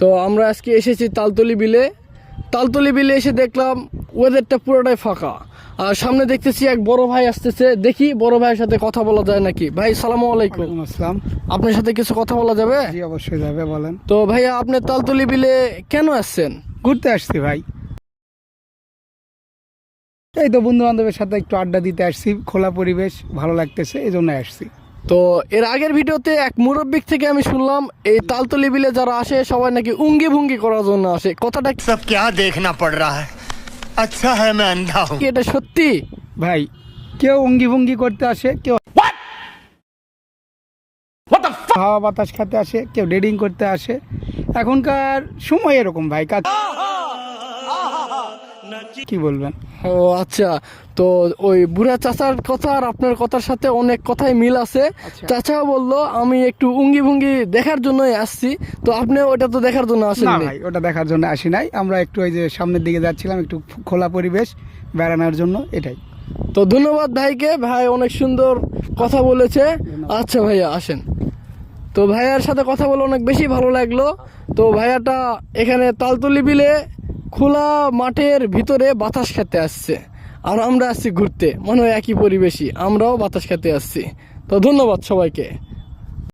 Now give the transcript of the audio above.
তো আমরা আজকে এসেছি তালতলি বিলে। তালতলি বিলে এসে দেখলাম ওয়েদারটা পুরোটাই ফাঁকা, আর সামনে দেখতেছি এক বড় ভাই আসতেছে। দেখি বড় ভাইয়ের সাথে কথা বলা যায় নাকি। ভাই সালামু আলাইকুম। আসসালাম। আপনার সাথে কিছু কথা বলা যাবে? জি অবশ্যই যাবে, বলেন। তো ভাইয়া, আপনি তালতলি বিলে কেন আসছেন? ঘুরতে আসছি ভাই, এই তো বন্ধু বান্ধবের সাথে একটু আড্ডা দিতে আসছি, খোলা পরিবেশ ভালো লাগতেছে, এই জন্য আসছি। তো এর আগের ভিডিওতে এক মুরব্বিক থেকে আমি শুনলাম এই তালতলি বিলে যারা আসে সবাই নাকি উঙ্গি ভুঙ্গি করার জন্য আসে। কথাটা सब क्या देखना पड़ रहा है? अच्छा है मैं अंधा हूँ। কি এটা সত্যি? ভাই, কেউ অঙ্গি ভঙ্গি করতে আসে, কেউ হাওয়া বাতাস খেতে আসে, কেউ ডেটিং করতে আসে। এখনকার সময় এরকম ভাই, কাজ কি বলবেন। ও আচ্ছা, তো ওই বুড়া চাচার কথা আর আপনার কথার সাথে অনেক কথাই মিল আছে। চাচাও বললো আমি একটু উঙ্গি ভুঙ্গি দেখার জন্যই আসছি, তো আপনি ওটা তো দেখার জন্য আসেন না ভাই, ওটা দেখার জন্য আসি নাই, আমরা একটু ওই যে সামনের দিকে যাচ্ছিলাম, একটু খোলা পরিবেশ বেড়ানোর জন্য, এটাই। তো ধন্যবাদ ভাইকে, ভাই অনেক সুন্দর কথা বলেছে। আচ্ছা ভাইয়া আসেন। তো ভাইয়ার সাথে কথা বলে অনেক বেশি ভালো লাগলো। তো ভাইয়াটা এখানে তালতলি বিলে খোলা মাঠের ভিতরে বাতাস খেতে আসছে, আর আমরা আসছি ঘুরতে, মনে হয় একই পরিবেশই, আমরাও বাতাস খেতে আসছি। তো ধন্যবাদ সবাইকে।